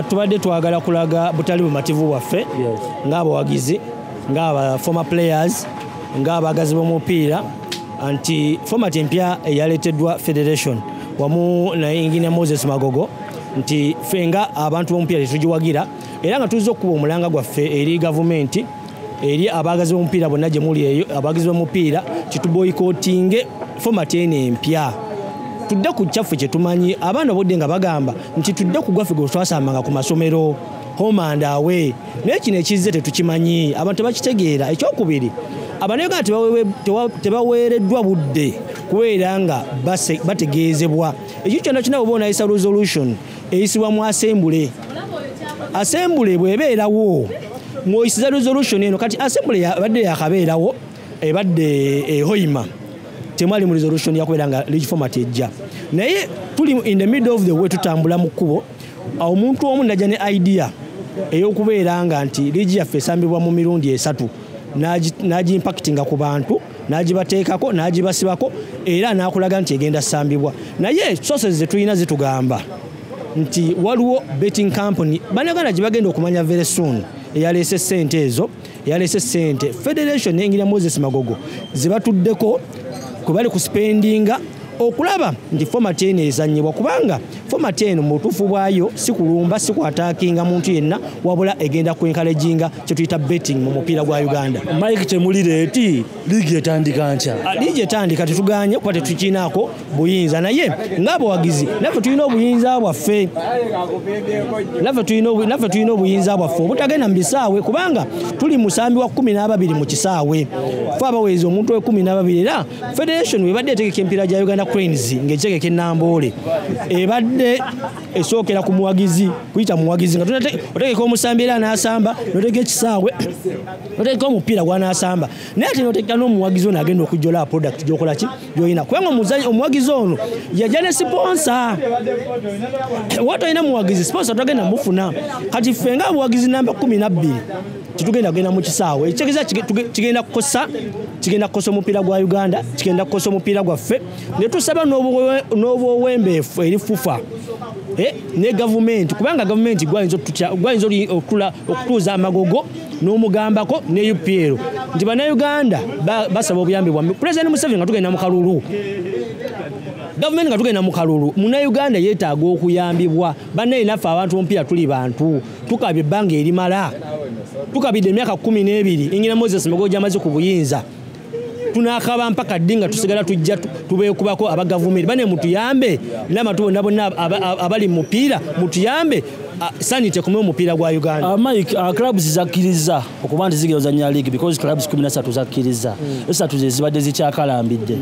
tubadde twagala kulaga butali bumativu waffe ng'abawagizi ng'aba former players ng'abagazi b'omupiira anti format empya eyaleeteddwa federation wamu na Engineer Moses Magogo nti fenga abantu b'omupiira tetugiwagira era nga tuzza okuba omulanga gwaffe eri gavumenti eri abagazi b'omupiira bonna gye muli eyo abagazi b'omupiira kituboyikotinge format eno empya tudde ku kyaffe kye tumanyi abaana bodde nga bagamba nti tudde ku gwaffe gwe twasambanga ku masomero home and away naye kino ekizze tetukimanyi abantu tebakitegeera ekyokubiri abanayuganda tebaweereddwa budde kubeera nga bategeezebwa ekyo kyonna kina bwe boonayisa resolution eyisibwa mu assembly bw'ebeerawo ng'oyisiza resolution eno kati assembly yabadde yakabeerawo ebadde ehoima temwali mu resolution yakubeera nga league format ejja naye tuli in the middle of the way tutambula mu kkubo omuntu omu najja ne idea ey'okubeera nga nti league yaffe esambibwa mu mirundi 3 n'agimpactinga ku bantu n'agibateekako n'agibasibako era n'akulaga nti egenda ssambibwa naye sources ze tulina zitugamba nti waliwo betting company banaganda gye bagenda okumanya very soon eyaleese ssente ezo eyaleese ssente federation Engineer Moses Magogo zibatuddeko kwe bali kuspendinga okulaba nti format eno ezannyibwa kubanga format eno mu butuufu bwayo si kulumba si kwataakinga muntu yenna wabula egenda kwenkaleginga kye tuyita betting mu mupiira gwa Uganda. Mike Temulireeti liigi etandika ntya? Liigi etandika tetuganye kuba tetukinaako buyinza naye ng'abawagizi naffe tulina obuyinza bwaffe naffe tulina obuyinza bwaffe obutagenda mu bisaawe kubanga tuli musambi wa 12 mu kisaawe fe abaweereza omuntu we 12 era federation webadde etegeka empiira gya Uganda Cranes ng'ekitegeka Namboole ebadde esookera ku muwagizi kuyita muwagizi nga otegeka omusambi era n'asamba notegeka ekisaawe notegeka omupiira gw'anaasamba naye ate notegeka n'omuwagizi ono agenda okujjola product gy'okola ki gy'olina kubanga omuwagizi ono yajja ne sponsor watu olina muwagizi sponsor togenda mufuna kati ffe nga abawagizi namba 12 kitugenda kugenda mu kisaawe ekitegeeza kigenda kukosa omupiira gwa Uganda kigenda kukosa omupiira gwaffe ne tusaba n'obwowembeefu eri FUFA ne gavumenti kubanga gavumenti gwayinza okutuuza Amagogo n'omugambako ne UPL nti bannayuganda basaba obuyambi bwammwe President Museveni nga tugenda mu kalulu gavumenti nga tugenda mu kalulu munnayuganda yeetaaga okuyambibwa bannaye naffe abantu b'omupiira tuli bantu tukabye ebbanga erimala tukabidde emyaka 12 Engineer Moses Magogo gy'amaze ku buyinza tunakaba mpaka dinga tusigala tujja tubeekubako abagavumenti bane mutuyambe n'amatu bonna abali mu mupiira mutuyambe sanite kumwe omupiira gwa Uganda. Mike, clubs zakkiriza okuba nti zigenda ozannya league because clubs 13 zakkiriza esatu ze zibadde zikyakalambidde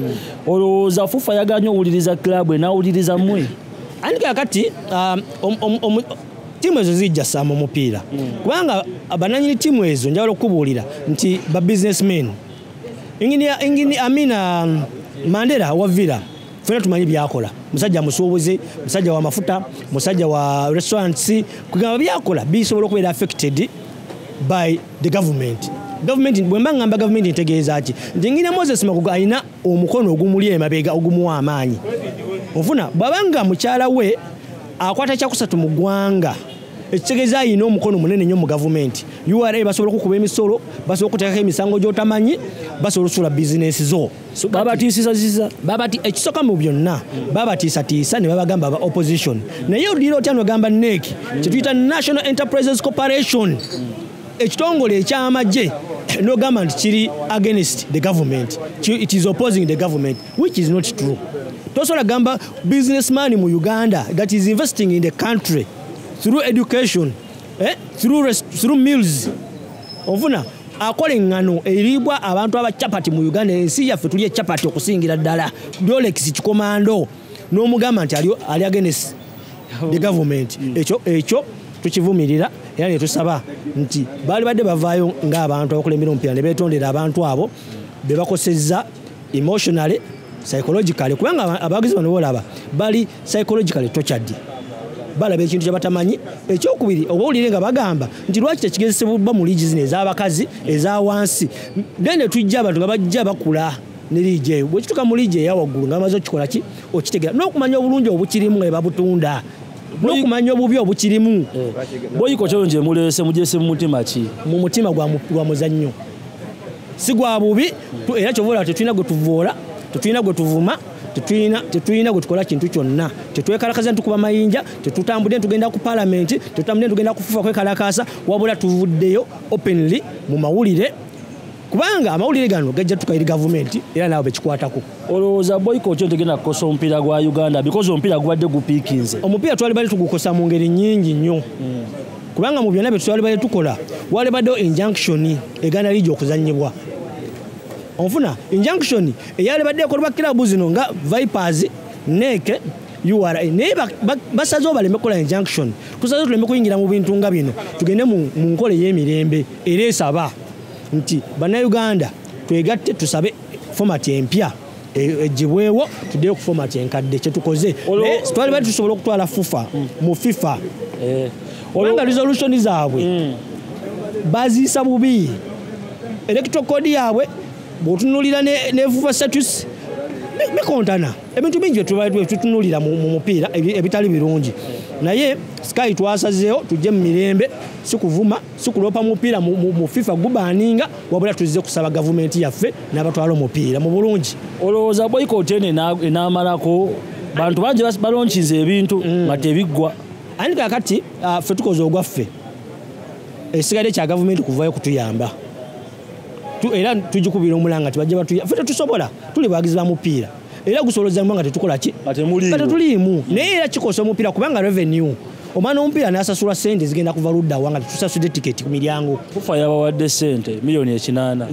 olowooza FUFA yaganye owuliriza club enawuliriza mmwe andika kati timu ezo zijja sama omupiira kubanga abananyini timu ezo njawulo okubuulira nti ba businessmen Amina Mandela wavira fena tumanyi byakola musajja musuubuzi musajja wa mafuta musajja wa restaurants kugamba byakola bisobola okubeera affected by the government bwe mbangamba government ntegeeza ki nti Engineer Moses Magogo alina omukono ogumuli emabega ogumuwa amaanyi ofuna bwabanga mukyala we akwata kyakusatu mu ggwanga ekitegeeza alina omukono munene nnyo mu gavumenti URA basobola okukuba emisolo basobola okuteekako emisango gy'otamanyi basobola okusula bizinesi zo babatiisisa ekisooka mu byonna babatiisatiisa ne babagamba aba opposition naye olulira otya nogamba NEC kyetuyita National Enterprises Corporation ekitongole ekyamagye nogamba nti kiri against the government it is opposing the government which is not true tosobola gamba businessman mu Uganda that is investing in the country through education through meals ofuna akola engano eribwa abantu abachapati mu Uganda ensi yaffe tuli echapati okusingira ddala Rolex kikomando n'omugamba nti ali against the government ekyo tukivumirira era ne tusaba nti bali badde bavaayo ng'abantu abakulembera omupiira ne beetondera abantu abo be bakosezza emotionally psychologically kubanga abagizi bano bolaba bali psychologically tortured balaba ekintu kye batamanyi ekyokubiri oba olire nga bagamba nti lwaki tekigezesebwa mu liigi zino ez'abakazi eza wansi dene tujja abantu nga bajja bakula ne liigi bwe kituka mu liigi eyawaggulu nga bamaze okikola ki okitegera n'okumanya obulungi obukirimu nga babutunda n'okumanya obubi obukirimu. Boyiko kyonje mulese mujese mu mutima ki mu mutima gwa muzannyo si gwa bubi era kyovola tetulina gwe tuvoola tetulina gwe tuvuma tetulina gwe tukola kintu kyonna tetwekalakaza ntukuba mayinja tetutambudde tugenda ku parliament tetutambudde tugenda kufufa kwekalakasa wabula tuvuddeyo openly mu mawulire kubanga amawulire gano gajja tukayiri gavumenti era nabo bekikwatako. Olowooza boycott tegenda kukosa omupiira gwa Uganda because omupiira gubadde gupiikinze. Omupiira twali bali tugukosa mu ngeri nnyingi nnyo kubanga mu byonna bye twali bali tukola wali baddewo injunction egana lijo okuzannyibwa onfuna injunction eyali badde ekolebwa kilabu zino nga Vipers Neke URA naye basazeewo baleme kukola injunction tusazeewo tuleme kuyingira mu bintu nga bino tugende mu nkole y'emirembe era esaba nti bannayuganda twegatte tusabe format empya ejibwewo tuddeyo ku format enkadde kyetukoze twali bali tusobola okutwala fufa mu FIFA olanga resolution zaabwe baziisa bubi electoral code yaabwe bw'otunulira ne fufa status bikontana ebintu bingi tutunulira mu mupiira ebitali birungi naye Sky twasazeewo tujje mu mirembe si kuvuma si kulopa mupiira mu FIFA gubaninga wabula tuzze kusaba gavumenti yaffe n'abatwala omupiira mu bulungi. Olowooza boycott enaamalako bantu bangi balonchize ebintu nga tebiggwa ani kakati ffe tukoze ogwaffe esigadde kya gavumenti kuvayo kutuyamba era tujikubira omulanga tibajja batuyamba ffe tetusobola tuli bagizi ba mupiira era gusoloza nga tetukola ki tulimu naye era kikosa omupiira kubanga revenue omwana omupiira n'asasula sente zigenda kuva ludda wanga tusasudde tiketi ku miryango kufa yabawadde sente milioni 8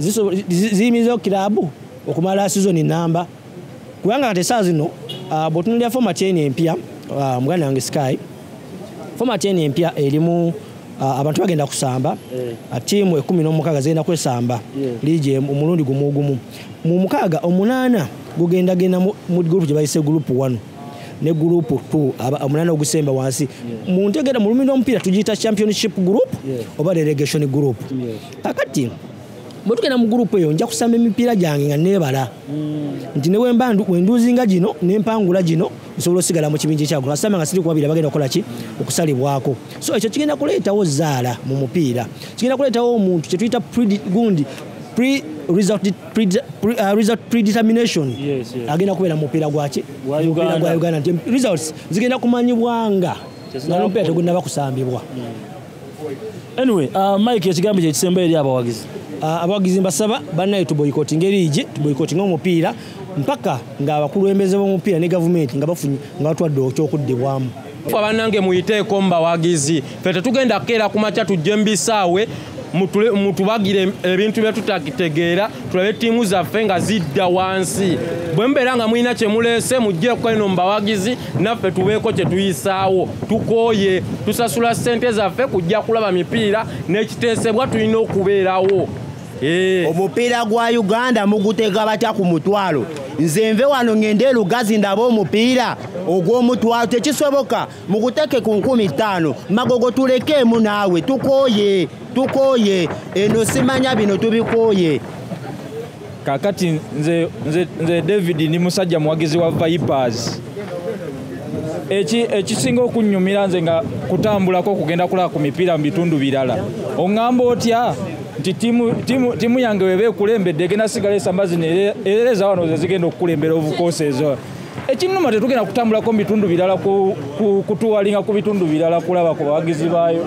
ziyimizeho kilabu okumala season namba kubanga kati saa zino bw'otunulira format eno empya muganda wange Sky format eno empya erimu abantu bagenda kusamba tiimu 16 zigenda kwesamba liigi omulundi gumu mu mukaaga 8 gugenda mu group gye bayise group 1 ne group 2 8 ogusemba wansi mu ntegera mu lumindo omupiira tugiyita championship group oba relegation group kakati bwetugenda mu group eyo nja kusamba emipiira gyange nga neebala nti wenduzinga gino nempangula gino nsobola osigala mu kibinja kyagula asamba nga siri kubabira bagenda kukola ki okusalibwako so ekyo kigenda kuleetawo zaala mu mupiira kigenda kuleetawo omuntu kyetuyita result predetermination agenda kubeera mu mupiira gwaki gwa Uganda nti results zigenda kumanyibwanga nga n'omupiira tegunnaba kusambibwa. Anyway Mike ekigambo kye kisemba eri abawagizi abawagizi mbasaba bannaye tuboycotting eriigi tuboycotting omupiira mpaka nga abakulembeze b'omupiira ne gavumenti nga bafunye nga batwadde okyokuddibwamu. Abanange muyiteeko mbawagizi ffe tetugenda kukeera ku makya tujje mbisaawe mutubagire ebintu bye tutakitegeera tulabe ttiimu zaffe nga zidda wansi bwe mbeera nga mulina kye muleese mujje kukola ino mbawagizi naffe tubeeko kye tuyisaawo tukooye tusasula ssente zaffe kujja kulaba mipiira n'ekiteesebwa tulina okubeerawo. Omupiira gwa Uganda mugutega batya ku mutwalo nze nve wano ngende Lugazi ndaba omupiira ogw'omutwalo tekisoboka muguteke ku 15 magogo tulekeemu naawe tukooye eno simanya bino tubikooye. Kakati nze David ni musajja muwagizi wa Vipers ekisinga okunyumira nze nga kutambulako kugenda kulaba ku mipiira mu bitundu birala oŋŋamba otya nti timu yange webe ekulembedde egenda sigala esamba zino ereza wano ze zigenda okukulembera obukooseezo ekinnuma tetugenda kutambulako mu bitundu birala kutuwalinga ku bitundu birala kulaba ku bawagizi baayo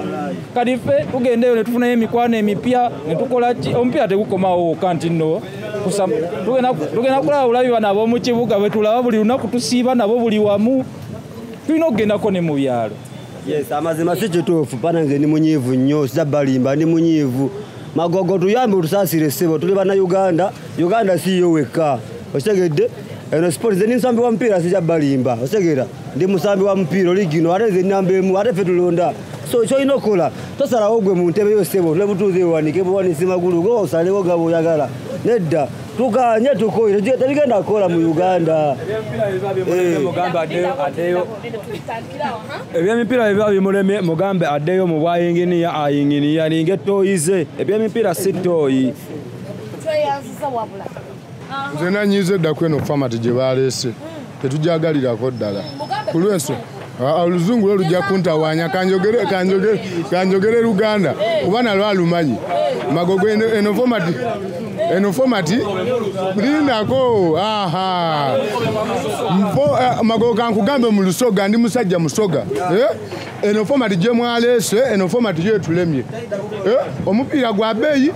kati ffe tugendeyo ne tufunayo emikwano emipya ne tukola ki omupiira tegukomawo wokka nti nno tugenda kulaba bulabi bano ab'omu kibuga bwe tulaba buli lunaku tusiiba nabo buli wamu tulina okugendako ne mu byalo. Yes, amazima si kituufu panange ni munyiivu nnyo sijabalimba ni munyiivu magogo tuyambe tusaasire ssebo tuli bana Uganda siyo wekka otegedde eno sport ze ninsambi wa mpira sijabalimba otegera ndi musambi wa mpira oligino ate ze namba emu ate ffe tulonda so kyo ino kola tosalawo gwe mu ntebe yo ssebo tule butuuze wanike bwanisi magulu go osalewo gabo oyagala nedda tukanye tukoire tebigenda kukola mu Uganda ebyemipiira biba bimuleme mugambe addeyo mu bwayinginiya ninge toyize ebyemipiira si toyi nze nanyize dda kweno famati gye baleese tetujagalirako ddala ku lwenso oluzungu lwo lujja kuntawanya kanjogere Luganda kuba nalwo alumanyi Magogo eno format lindako Magogo kankugambe mu Lusoga ndi musajja Musoga eno format gye mwalese eno format gye tulemye omupiira gwa beeyi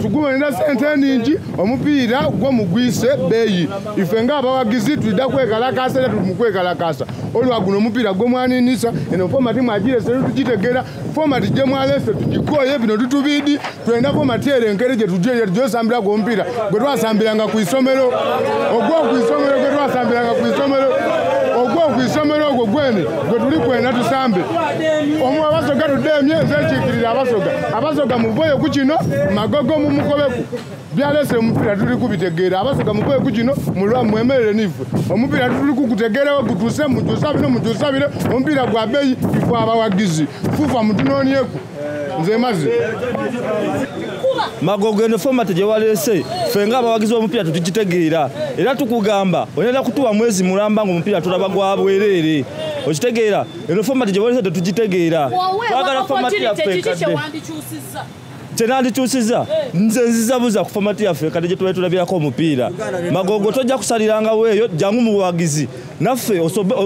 tugulenda sente nnyingi omupiira gwo mugwise beeyi ife ng'abawagizi tulida kwekalakasa era tumukwekalaakasa olwaguno omupiira gwo mwaninisa eno format mwagirese tugitegera format gye mwalese tugikoye bino tutubidi twenda format erenkere gye tujosambira ku omupiira gwe twasambiranga ku isomero ogwo ku isomero gwe twasambiranga ku isomero ogwo ku isomero ogwo gwene gwe tuli kwenda tusambe omu abasoga tudemye nzekikirira abasoga muvoye ku kino Magogo mumukobeku byalese omupiira tuli kubitegeera abasoga muvoye ku kino mulwa mwemerere nife omupiira tuli kukutegeerawo gutuse mujusabire omupiira gwa beeyi ife abawagizi fufa mutunonyeku nze mazi Magogo eno format gye walese fenga abawagizi b'omupiira tutugitegeera era tukugamba onenda kutuwa mwezi mulamba ngo omupiira tulaba gwa bwerere okitegeera eno format gye walese tetugitegeera twagala format yaffe kyenandikyusiza nze nzizabuza ku format yaffe kati gye tubaye tulabirako omupiira Magogo tojja kusaliranga weeyo jangu mu buwagizi naffe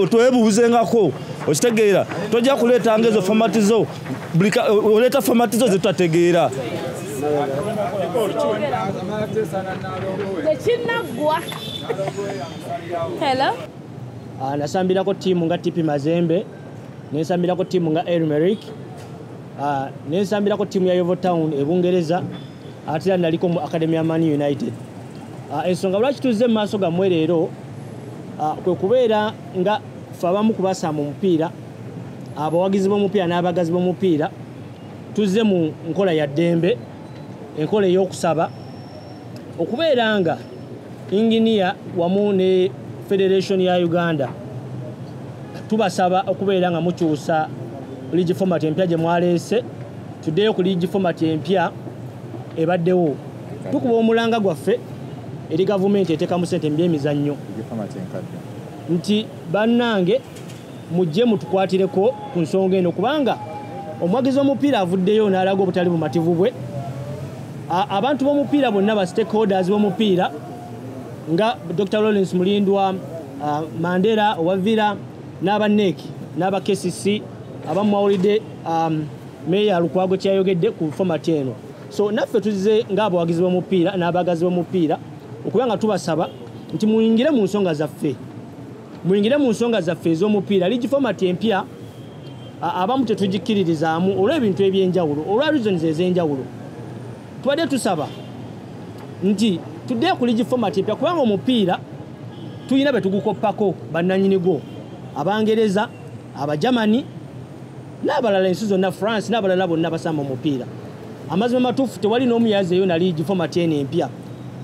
twebuuzengako okitegeera tojja kuleetanga ezo format zo oleeta format zo zetutategeera nasambirako tiimu nga TP Mazembe nensambirako tiimu nga Elmerick nensambirako tiimu ya Yovo Town ebungereza ate era naliko mu Academy ya Man United ensonga lwaki tuzze mu maaso gammwe leero kwe kubeera nga fe abamu kubasamba omupiira abawagizi b'omupiira n'abagazi b'omupiira tuzze mu nkola ya ddembe enkola ey'okusaba okubeera nga inginiya wamu ne Federation ya Uganda tubasaba okubeera nga mukyusa league format empya gye mwaleese tuddeyo ku league format empya ebaddewo tukuba omulanga gwaffe eri gavumenti eteekamu ssente mu by'emizannyo nti bannange mujje mutukwatireko ku nsonga eno kubanga omwagizi w'omupiira avuddeyo n'alaga obutali bumativu bwe abantu b'omupiira bonna ba stakeholders b'omupiira nga Dr. Lawrence Mulindwa Mandela Owavira n'abanneeki n'aba KCC abamwawulidde Meya Lukwago kyayogedde ku format eno so naffe tuzze ng'abawagizi b'omupiira n'abagazi b'omupiira okuba nga tubasaba nti muyingire mu nsonga zaffe ez'omupiira league format empya abamu tetugikiririzaamu olw'ebintu eby'enjawulo olwa reasons ez'enjawulo tubadde tusaba nti tuddeyo ku league format empya kubanga omupiira tulina be tugukoppako bannannyini gwo Abangereza Abajamani n'abalala ensi zonna France n'abalala bonna basamba omupiira amazima matuufu tewali n'omuyazi eyo na league format eno empya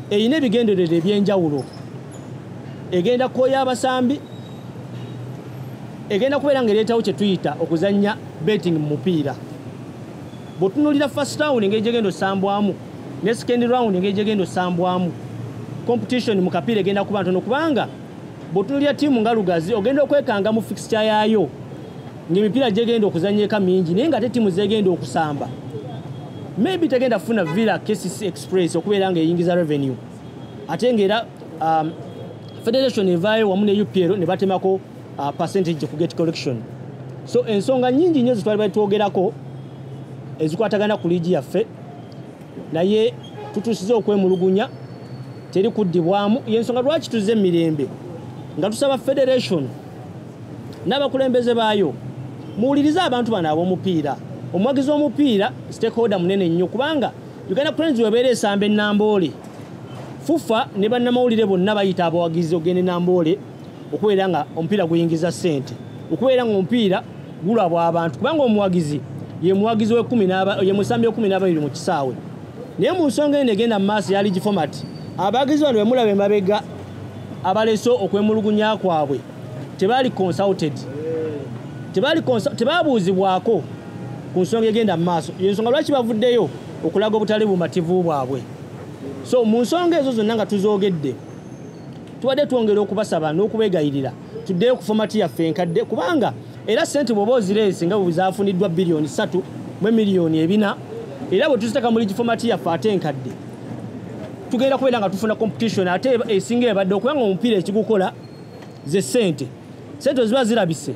eyina ebigendererwa eby'enjawulo egenda kkoya abasambi egenda kubeera ng'ereetawo kye tuyita okuzannya betting mu mupiira bw'otunuulira first round engeri gyegenda osambwamu ne second round engeri gyegenda osambwamu competition mu kapiira egenda kuba ntono kubanga bw'otunuulira ttiimu nga Lugazi ogenda okwekanga mu fixture yaayo ng'emipiira gyegenda okuzannyeka mingi naye ng'ate ttiimu zegenda okusamba maybe tegenda kufuna Villa KCC Express okubeera ng'eyingiza revenue ate ng'era Federation evaayo wamu ne UPL ne batemako percentage ku gate collection so ensonga nyingi nnyo zitwali batwogerako ezikwatagana ku liigi yaffe naye tutuusize okwemulugunya teri kuddibwamu yensonga lwaki tuzze emirembe nga tusaba Federation n'abakulembeze baayo muwulirize abantu bano ab'omupiira omwagizi w'omupiira stakeholder munene nnyo kubanga Uganda Cranes webeera esamba ennamboole fufa ne bannamawulire bonna bayita abawagizi ogenda ennamboole okubeera nga omupiira guyingiza ssente okubeera nga omupiira gulabwa abantu kubanga omuwagizi ye muwagizi ye musambi we12 mu kisaawe naye mu nsonga eno egenda mu maaso ya league format abawagizi bano bemulaba emabega abaleso okwemulugunya kwabwe tebaali consulted tebabuuzibwako ku nsonga egenda mu maaso yensonga lwaki bavuddeyo okulaga obutali bumativu bwabwe so mu nsonga ezo zonna nga tuzoogedde tubadde twongera okubasaba n'okubegayirira tuddeyo ku format yaffe enkadde kubanga era sente bwoba ozirese nga bwe zaafuniddwa bilioni 3 mu miliyoni 4 era bwe tuziteka mu league format yaffe ate enkadde tugenda kubeera nga tufuna competition ate esinga ebadde okubanga omupiira ekigukola ze sente ziba zirabise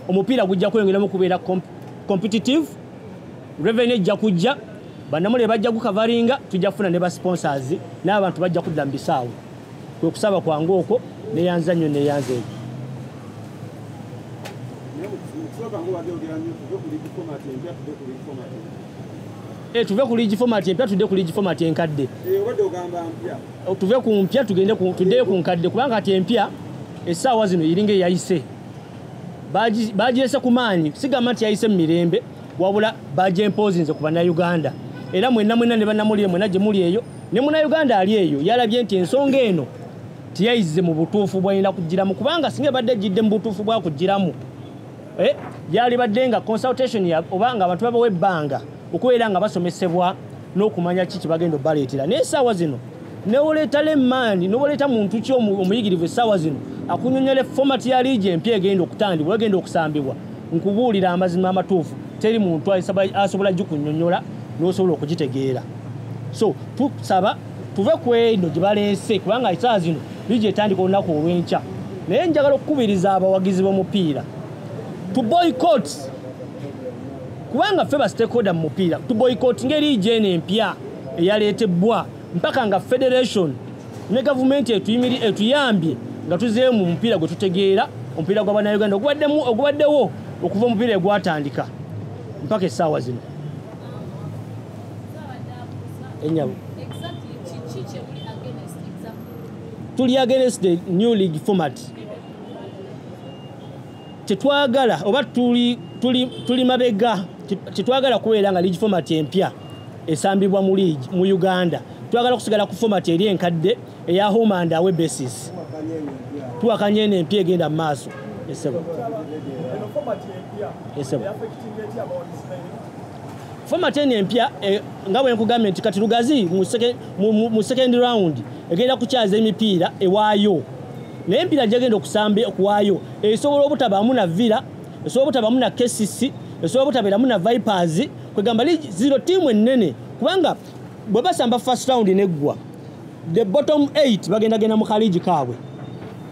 omupiira gujja kweyongeramu kubeera competitive revenue ejja kujja bannamule bajja gukavaringa tujja kufuna ne ba sponsors n'abantu bajja kudda mu bisaawe kwe kusaba kwangu okwo neyanza nnyo neyanza ebyo tuve ku league format empya tudde ku league format enkadde tuve ku mpya tuddeyo ku nkadde kubanga ati empya essaawa zino iringa eyayise bagirese ku maanyi sigamba nti yayise mu mirembe wabula bagyempozinze ku bannayuganda era mwenna ne bannamulire mwenna gye muli eyo ne munnayuganda ali eyo yalabye nti ensonga eno tiyayize mu butuufu bwalina kugiramu kubanga singa ebadde ejjidde mu butuufu bwa kugiramu yali badde nga consultation obanga abantu babawa ebbanga okubeera nga basomesebwa n'okumanya ki kibagenda obbaleetera naye essaawa zino newoleeta lemmaani nowoleeta muntu ki omuyigirivu essaawa zino akunyonyole format ya liigi empya egenda okutandibwa egenda okusambibwa nkubuulira amazima amatuufu teri muntu asobola gikunyonyola n'osobola okugitegeera so tusaba tuve ku eno gye baleese kubanga essaawa zino liigi etandika olunaku olw'enkya naye njagala okukubiriza abawagizi b'omupiira to boycott kubanga ffe ba stakeholder mu mupiira to boycott ng'eliigi eno empya eyaleetebwa mpaka nga federation ne gavumenti etuyambye nga tuzeemu mu mupiira gwe tutegeera omupiira gwa bannayuganda ogubaddewo okuva omupiira egwatandika mpaka essaawa zino enyabo tuli against the new league format tetwagala oba tuli mabega tetwagala kubeera nga league format empya esambibwa mu league mu Uganda twagala kusigala ku format eri enkadde eya home and away basis tuwakanye eno empya egenda mu maaso format eno empya nga bwe nkugambye nti kati Lugazi mu second round egenda kukyaza emipiira ewaayo naye empiira gyagenda okusambe okuwaayo esobola obutabaamu na Villa esobola obutabaamu na KCC esobola obutabeeramu na Vipers kwegamba zero team ennene kubanga bwe basamba first round neggwa the bottom 8 bagenda mu kaligi kaabwe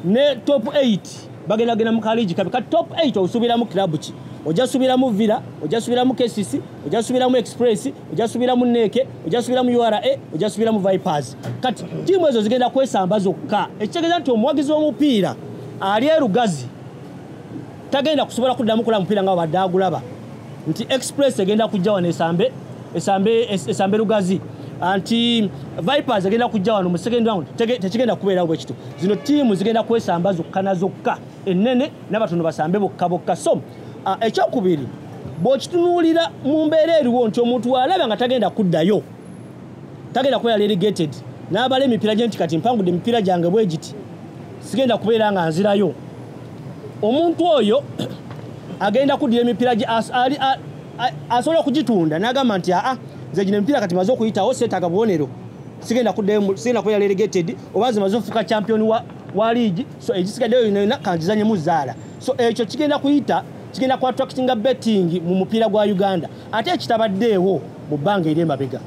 ne top 8 bagenda mu kaligi kaabwe ka top 8 osubiramu club ki ojja subiramu Villa ojja subiramu KCC ojja subiramu Express ojja subiramu Neke ojja subiramu URA ojja subiramu Vipers kati timu ezo zigenda kwesamba zokka ekitegeeza nti omuwagizi w'omupiira ali Lugazi tagenda kusobola kuddamu kula mupiira nga badde agulaba nti Express egenda kujja wano esambe Lugazi anti Vipers egenda kujja wano mu second round tekigenda kubeera bwe kitu zino timu zigenda kwesamba zokka ennene n'abatono basambe bokka so ekyokubiri bw'okitunuulira mu mbeera eriwo nti omuntu alaba nga tagenda kuddayo tagenda kubeera relegated n'abala emipiira gye nti kati mpangudde emipiira gyange bwe giti sigenda kubeera nga nzirayo omuntu oyo agenda kuddira emipiira gye asobola okugitunda n'agamba nti nze gino emipiira kati maze okuyitawo seetaaga bubonero sigenda kubeera relegated oba zimaze okufuuka champion wa league so egisigaddeyo yonna kanzizanyemu zaala so ekyo kigenda ku attractinga betting mu mupiira gwa Uganda ate ekitabaddeewo mu bbanga eri emabega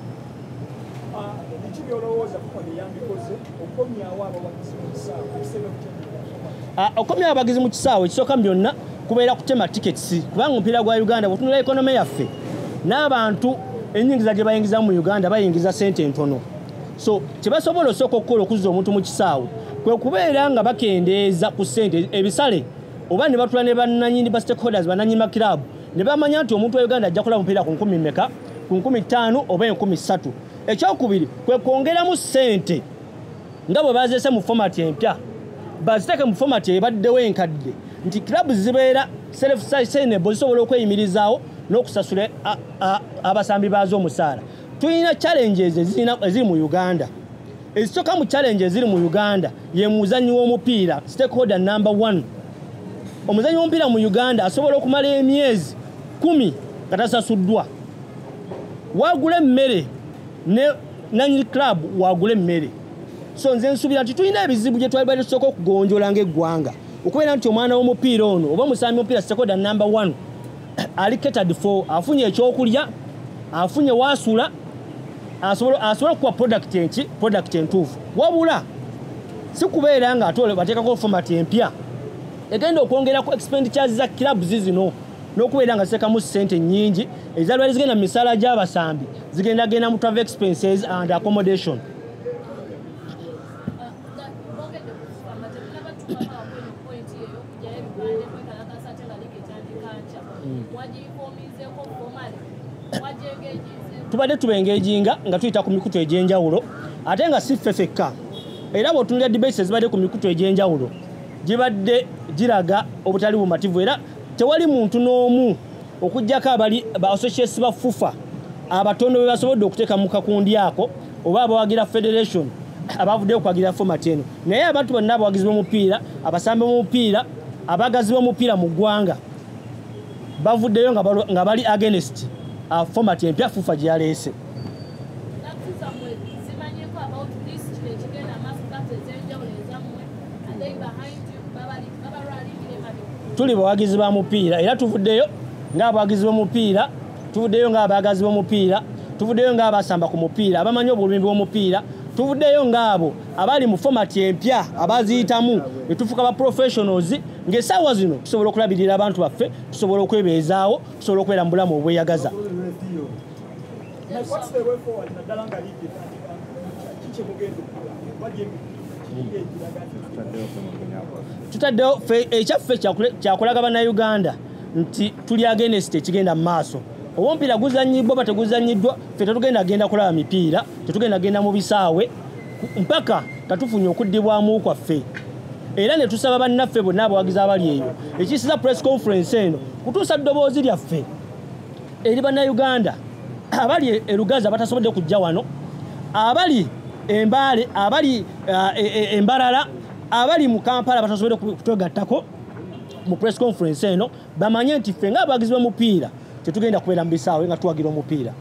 okomya abagizi mu kisaawe ekisooka byonna kubeera kutema tickets kubanga omupiira gwa Uganda bwetunula economy yaffe n'abantu enyingiza gye bayingiza mu Uganda bayingiza sente ntono so kyebasobola osooka okukola okuzza omuntu mu kisaawe kwe kubeera nga bakendeeza ku sente ebisale oba ne batula ne bannanyini ba stakeholders bannanyima club ne bamanya nti omuntu wa Uganda ajja kulaba omupiira ku 10 meka ku 15 oba 13 ekyokubiri kwe kwongeramu sente nga bwe bazeese mu format empya baziteke mu format ebaddewo enkadde nti club zibeera self-sustainable zisobola okweyimirizaawo n'okusasula abasambi baazo omusaala tulina challenges eziri mu Uganda ezisooka mu challenges eziri mu Uganda ye muzanyi w'omupiira stakeholder number 1 omuzanyi w'omupiira mu Uganda asobola okumala emyezi 10 nga tasasuddwa wagula emmere ne nanyini club wagula emmere so nze nsuubira nti tulina ebizibu gye twali tusooka okugonjoola ng'eggwanga okubeera nti omwana w'omupiira ono oba omusambi omupiira stakeholder number 1 ali catered for afunye ekyokulya afunye wasula asobola okuwa product entuufu wabula si kubeera nga ate bateekako format empya egenda okwongerako expenditures za clubs zino n'okubeera nga ziteekamu ssente nnyingi ezalwali zigenda mu misaala gy'abasambi zigenda mu travel expenses and accommodation. Tubadde tubengeejinga nga tuyita ku mikutu egy'enjawulo ate nga si ffeffekka era bw'otunulira debates ezibadde ku mikutu egy'enjawulo gibadde giraga obutali bumativu era tewali muntu n'omu okuggyako abali ba associates ba FUFA abatono be basobodde okuteeka mu kakundi ako oba abawagira federation abavuddeyo okwagira format eno naye abantu bonna abawagizi b'omupiira abasambi b'omupiira abagazi b'omupiira mu ggwanga bavuddeyo nga bali against format empya FUFA gye yaleese. Tuli bawagizi ba mupiira era tuvuddeyo ng'abawagizi b'omupiira tuvuddeyo ng'abagazi b'omupiira tuvuddeyo ng'abasamba ku mupiira abamanyi obulumi bw'omupiira tuvuddeyo ng'abo abali mu format empya abaziyitamu ne tufuuka ba professionals ng'essaawa zino tusobola okulabirira abantu baffe tusobola okwebeezaawo tusobola okubeera mu bulamu obweyagaza. Tutaddeyo ekyaffe kyakulaga bannayuganda nti tuli against ekigenda mu maaso oba omupiira guzanyiddwa oba teguzanyiddwa ffe tetugenda genda kulaba mipiira tetugenda genda mu bisaawe mpaka katufunye okuddibwamu kwaffe era ne tusaba bannaffe bonna abawagizi abali eyo ekiyisiza press conference eno kutuusa ddoboozi lyaffe eri bannayuganda abali erugazi abatasobodde kujja wano abali embaale abali embalala abali mu Kampala batasobodde kutwegattako mu press conference eno bamanye nti ffe ng'abawagizi b'omupiira tetugenda kubeera mu bisaawe nga tuwagira omupiira.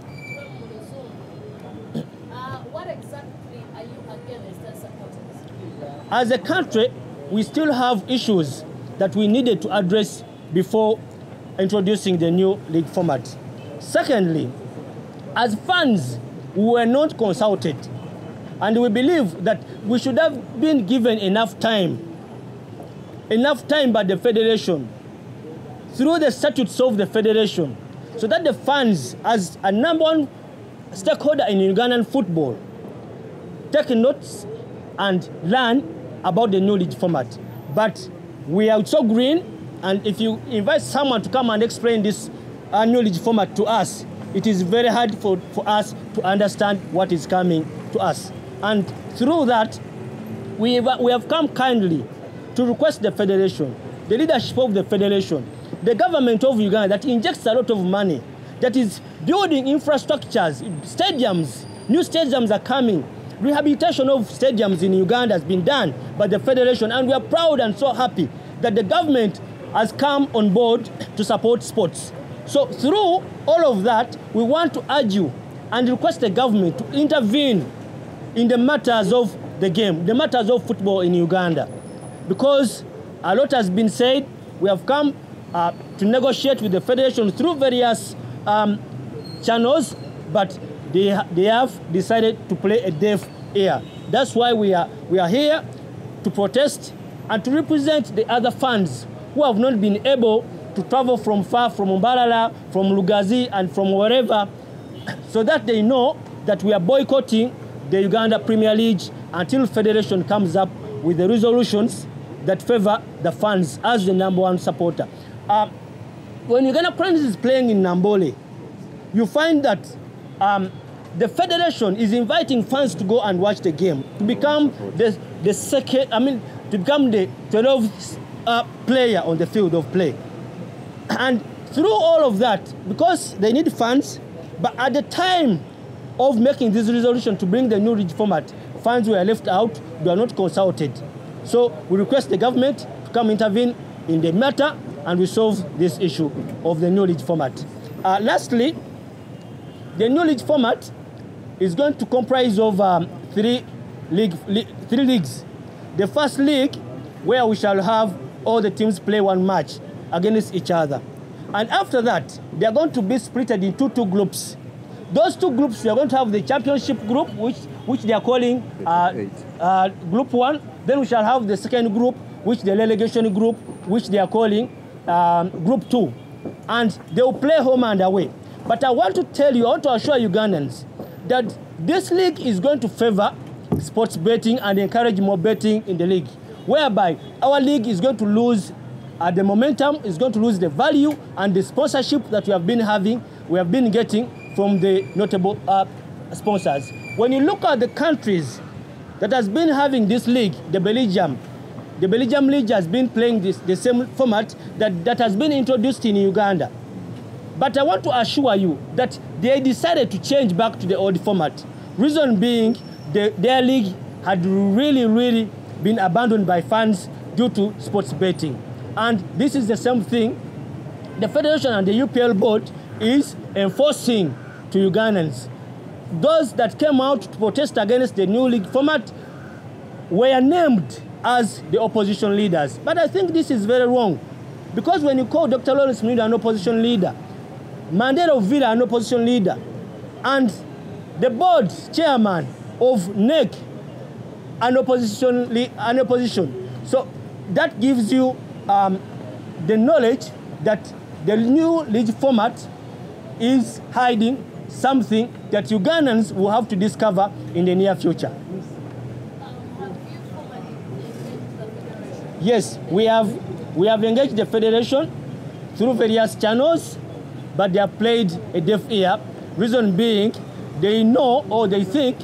As a country, we still have issues that we needed to address before introducing the new league format. Secondly, as fans, we were not consulted, and we believe that we should have been given enough time by the federation through the statutes of the federation so that the fans, as a number one stakeholder in Ugandan football, take notes and learn about the new league format. But we are so green, and if you invite someone to come and explain this new league format to us, it is very hard for us to understand what is coming to us. And through that, we have come kindly to request the federation, the leadership of the federation, the government of Uganda that injects a lot of money, that is building infrastructures, stadiums, new stadiums are coming. Rehabilitation of stadiums in Uganda has been done by the federation, and we are proud and so happy that the government has come on board to support sports. So through all of that, we want to urge you and request the government to intervene in the matters of the game, the matters of football in Uganda. Because a lot has been said, we have come to negotiate with the federation through various channels, but they have decided to play a deaf ear. That's why we are here to protest and to represent the other fans who have not been able to travel from far, from Mbarara, from Lugazi, and from wherever, so that they know that we are boycotting the Uganda Premier League until Federation comes up with the resolutions that favor the fans as the number one supporter. When Uganda Cranes is playing in Nambole, you find that the Federation is inviting fans to go and watch the game, to become the second, to become the 12th player on the field of play. And through all of that, because they need fans, but at the time of making this resolution to bring the new league format, fans were left out, they were not consulted. So we request the government to come intervene in the matter and resolve this issue of the new league format. Lastly, the new league format is going to comprise of three leagues. The first league, where we shall have all the teams play one match against each other. And after that, they are going to be split into two groups. Those two groups, we are going to have the championship group, which they are calling Group 1. Then we shall have the second group, which the relegation group, which they are calling Group 2. And they will play home and away. But I want to tell you, I want to assure Ugandans that this league is going to favor sports betting and encourage more betting in the league, whereby our league is going to lose the momentum, is going to lose the value and the sponsorship that we have been getting from the notable sponsors. When you look at the countries that has been having this league, the Belgium league has been playing the same format that has been introduced in Uganda. But I want to assure you that they decided to change back to the old format. Reason being, their league had really been abandoned by fans due to sports betting. And this is the same thing the Federation and the UPL board is enforcing to Ugandans. Those that came out to protest against the new league format were named as the opposition leaders. But I think this is very wrong. Because when you call Dr. Lawrence Mwindo an opposition leader, Mandela Villa an opposition leader, and the board chairman of NEC an opposition. So that gives you the knowledge that the new league format is hiding something that Ugandans will have to discover in the near future. Yes, we have engaged the federation through various channels, but they have played a deaf ear. Reason being, they know or they think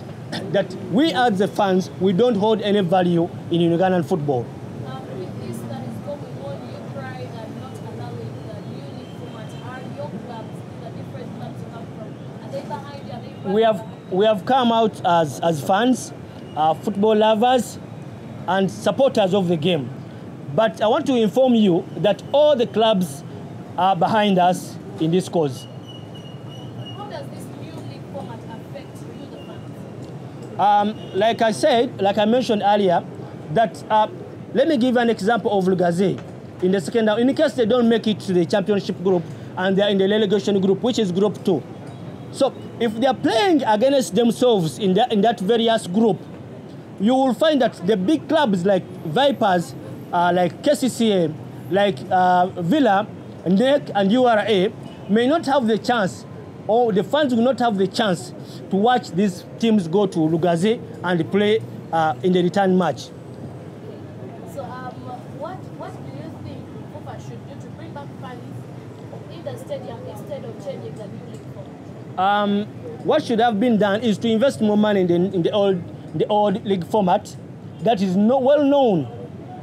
that we as the fans, we don't hold any value in Ugandan football. With this that is going on, you cried and not allowing the new league format. Are your clubs, the different clubs you come from, are they behind you? Are they We have come out as fans, football lovers, and supporters of the game. But I want to inform you that all the clubs are behind us in this cause. How does this new league format affect you, the fans? Like I mentioned earlier, that let me give an example of Lugazi in the second round. In case they don't make it to the championship group and they are in the relegation group, which is Group 2. So if they are playing against themselves in that various group, you will find that the big clubs like Vipers, like KCCA, like Villa, NEC, and URA may not have the chance, or the fans will not have the chance to watch these teams go to Lugazi and play in the return match. So what do you think FUFA should do to bring back fans in the stadium instead of changing the new league format? What should have been done is to invest more money in the old league format that is well known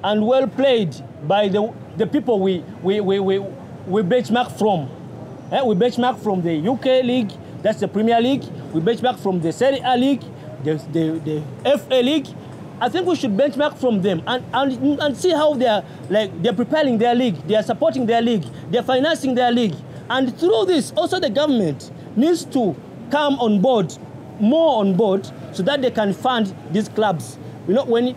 and well played by the people we benchmark from. We benchmark from the UK League, that's the Premier League. We benchmark from the Serie A League, the FA League. I think we should benchmark from them and see how they're preparing their league, they are supporting their league, they're financing their league. And through this, also the government needs to come on board, more on board, so that they can fund these clubs. You know, when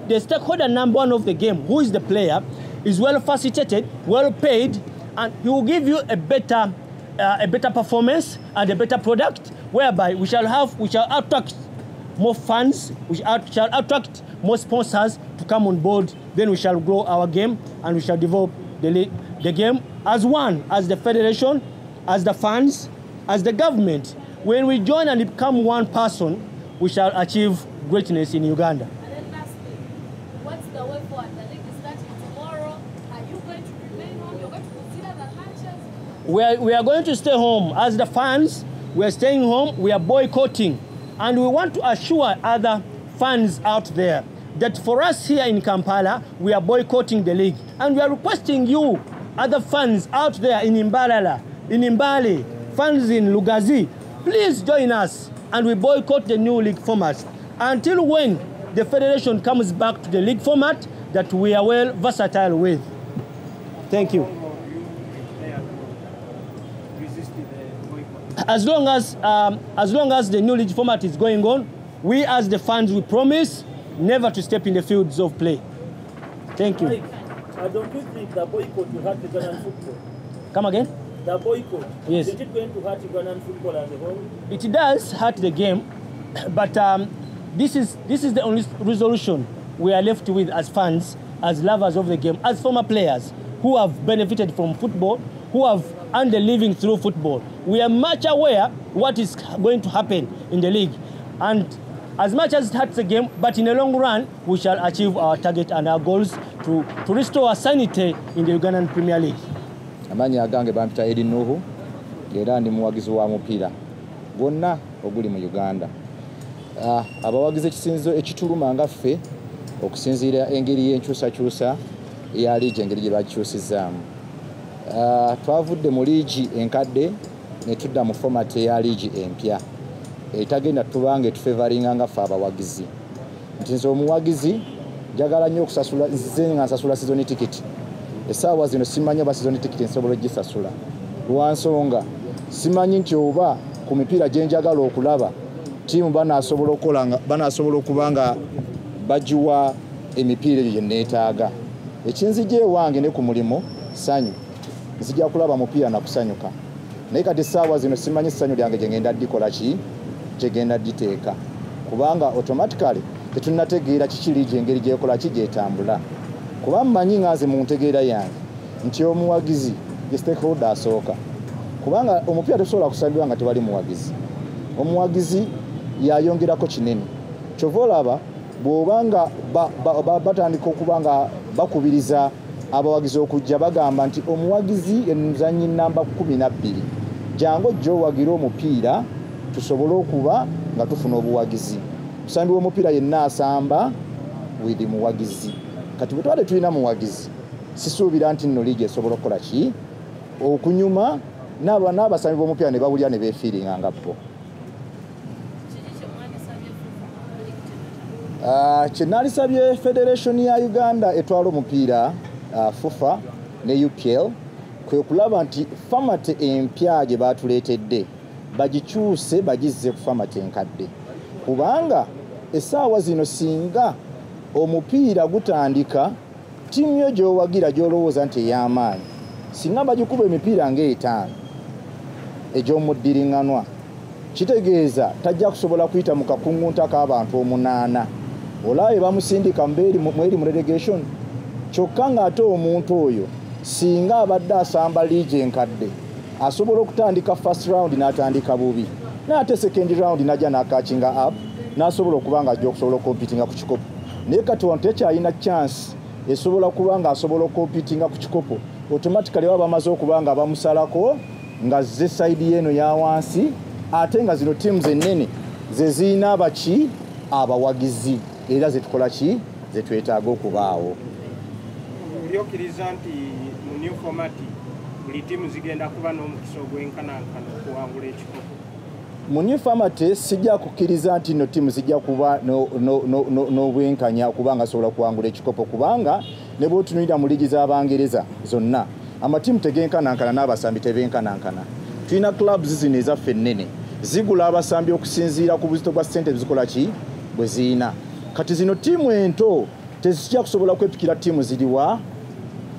the stakeholder number one of the game, who is the player, is well facilitated, well paid, and he will give you a better performance and a better product, whereby we shall attract more fans, we shall attract more sponsors to come on board. Then we shall grow our game and we shall develop the game as one, as the federation, as the fans, as the government. When we join and become one person, we shall achieve greatness in Uganda. And then lastly, what's the way forward? The league is starting tomorrow. Are you going to remain home? You're going to consider the matches? We are going to stay home. As the fans, we are staying home. We are boycotting. And we want to assure other fans out there that for us here in Kampala, we are boycotting the league. And we are requesting you, other fans out there in Imbalala, in Imbali, fans in Lugazi, please join us and we boycott the new league format until when the federation comes back to the league format that we are well versatile with. Thank you. As long as the new league format is going on, we as the fans, we promise never to step in the fields of play. Thank you. Don't you think the boycott will hurt Ugandan football? Come again? The boycott, Yes. is it going to hurt Ugandan football as a whole? It does hurt the game, but this is the only resolution we are left with as fans, as lovers of the game, as former players who have benefited from football, who have earned a living through football. We are much aware what is going to happen in the league, and as much as it hurts the game, but in the long run, we shall achieve our target and our goals to restore sanity in the Ugandan Premier League. Amanya agange bampita Edi Nuhu era ndi muwagizi wa mupiira gwonna oguli mu Uganda. Abawagizi ekisinzo ekituluma nga ffe okusinziira engeri y'enkyusakyusa eya liigi engeri gye bakikyusizaamu. Twavudde mu liigi enkadde ne tudda mu format eya liigi empya etagenda tubanga etufevaringa nga ffe abawagizi. Nti nze omuwagizi njagala nnyo okusasula, nzize nga nsasula season ticket. Essaawa zino simanyi oba season ticket nsobola ogisasula. Lwansonga simanyi nti oba ku mipiira gye njagala okulaba ttiimu banaasobola okuba nga bagiwa emipiira egyo gye neetaaga. Ekinzija ewange ne ku mulimu ssanyu, nzija kulaba mupiira na kusanyuka. Naye kati essaawa zino simanyi ssanyu lyange gye ngenda ddikola ki, gye genda dditeeka. Kubanga automatically tetunnategeera kiki liigi engeri gy'ekola ki gy'etambula. Kuba mmanyi nga nze mu ntegeera yange nti omuwagizi ye stakeholder asooka. Kubanga omupiira tesobola kusambibwa nga tewali muwagizi. Omuwagizi yayongerako kinene. Kyova olaba bw'obanga batandika okuba nga bakubiriza abawagizi okujja bagamba nti omuwagizi ye muzannyi namba 12 jangu ojja owagira omupiira tusobole okuba nga tufuna obuwagizi. Musambi w'omupiira yenna asamba widi muwagizi. Kati bwe twali tulina muwagizi sisuubira nti nno liigi esobola okukola ki okunyuma n'abasambi b'omupiira ne bawulira ne beefiiringa nga bo. Kyenaalisabye Federation ya Uganda etwala omupiira FUFA ne UPL kwe kulaba nti format empya gye baatuleetedde bagikyuse bagizze ku format enkadde. Kubanga essaawa zino singa omupiira gutandika ttiimu yo gy'owagira gy'olowooza nti ey'amaanyi singa bagikuba emipiira ng'etaano egy'omuddiringanwa kitegeeza tajja kusobola kuyita mu kakungunta k'abantu 8 olaabe bamusindika mweri mu relegation. Kyokka ng'ate omuntu oyo singa abadde asamba liigi enkadde asobola okutandika first round n'atandika bubi n'ate second round n'ajja n'akakinga up n'asobola okuba nga ajja okusobola okompitinga ku kikopo. Naye kati wano tekyalina chance esobola kuba nga asobola okompitinga ku kikopo automatically baba bamaze okuba nga bamusalako nga ze side y'eno ya wansi ate nga zino teams ennene ze zirina abaki abawagizi era zetukola ki zetwetaaga okubaawo. Okkiriza nti mu new format buli ttiimu zigenda kuba n'omukisa ogw'enkanankana okuwangula ekikopo. Mu new format sijja kukkiriza nti no ttiimu zijja kuba n'obwenkanya okuba nga asobola kuwangula ekikopo kubanga ne bw'otunuulira mu liigi z'Abangereza zonna amatiimu tegenkanankana n'abasambi tebenkanankana. Tulina clubs zino ezaffe ennene zigula abasambi okusinziira ku buzito bwa ssente zikola ki bwe ziina. Kati zino ttiimu ento tezijja kusobola kwepikira ttiimu ziriwa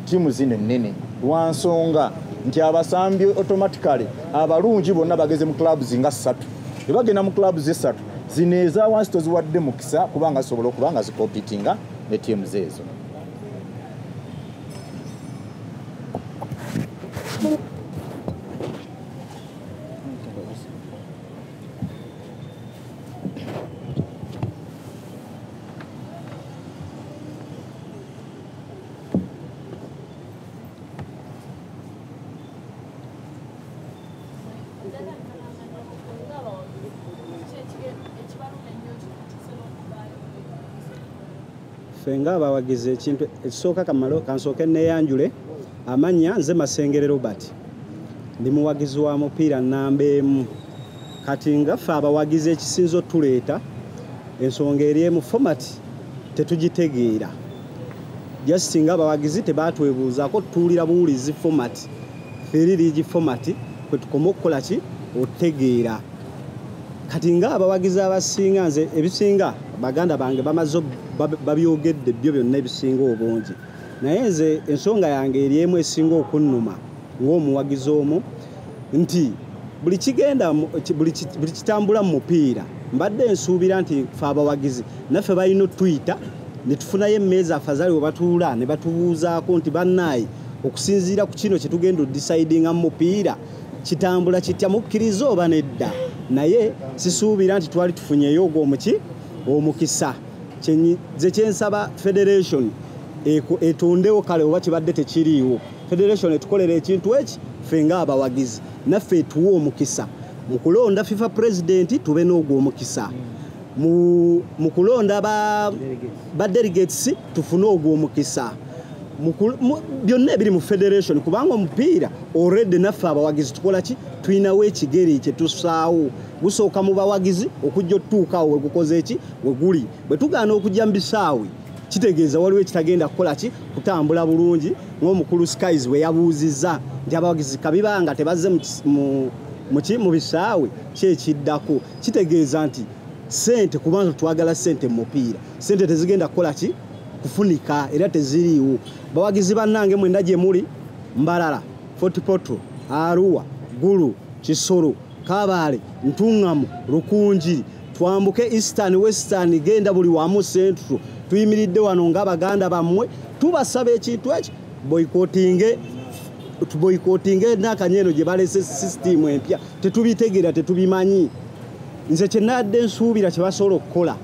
ttiimu zino ennene lwansonga nti abasambi automatically abalungi bonna bageze mu clubs nga 3 bwe bagenda mu clubs 3 zino eza wansi toziwadde mukisa kubanga zisobola okuba nga zikompitinga ne ttiimu zeezo. Fenga abawagizi ekintu ekisooka kamalo kansooke neyanjule amanya nze Masengere Robert ndi muwagizi wa mupiira namba 1 kati nga ffe abawagizi ekisinzo tuleeta ensonga eri mu format tetugitegeera just nga abawagizi tebatwebuuzaako tuulira buwulizi format feri liigi format kwe tukoma okukola ki otegeera kati nga abawagizi abasinga nze ebisinga baganda bange bamaze babyogedde byo byonna ebisinga obungi naye nze ensonga yange eri emu esinga okunnuma ng'omuwagizi omu nti buli kitambula mu mupiira mbadde nsuubira nti fe abawagizi naffe balina Twitter ne tufunayo emmeeza afazali we batuula ne batubuuzaako nti bannaayi okusinziira ku kino kye tugenda odisidinga mu mupiira kitambula kitya mukkiriza oba nedda naye sisuubira nti twali tufunyeyo ogwo omukisa ze kyensaba federation etondewo kale oba kibadde tekiriiwo federation etukolera ekintu eki ffe nga abawagizi naffe etuwa omukisa mu kulonda FIFA president tube n'ogwo omukisa mu kulonda ba delegates tufune ogwo omukisa byonna ebiri mu federation kubanga omupiira already naffe abawagizi tukola ki tulinawo ekigeri kye tusaawo gusooka mu bawagizi okujja otutuukawo wegukoze eki weguli bwe tugaana okujja mu bisaawe kitegeeza waliwo ekitagenda kukola ki kutambula bulungi ng'omukulu Skies we yabuuzizza nti abawagizi kabibanga tebazze mu bisaawe kyekiddako kitegeeza nti sente kubanga twagala sente mu mupiira sente tezigenda kukola ki kufunika era teziriiwo bawagizi bannange mwenda gye muli Mbalala Fort Portal Arua Gulu Kisoro Kabale Ntungamu Lukunji twambuke Eastern Western genda buli wamu Central tuyimiridde wano ng'abaganda bammwe tubasaba ekintu eki boycottinge n'akanyeno gye balese system empya tetubitegeera tetubimanyi nze kyenadde nsuubira kye basobola okukola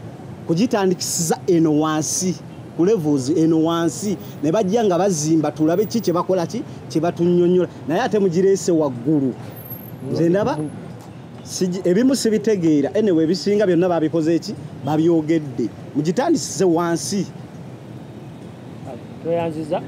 kugitandikisiza eno wansi ku levels eno wansi ne bajja nga bazimba tulabe ki kye bakola ki kye batunnyonnyola naye ate mugireese waggulu nze ndaba ebimu sibitegeera anyway ebisinga byonna babikoze eki babyogedde mugitandisize wansi tweyanziza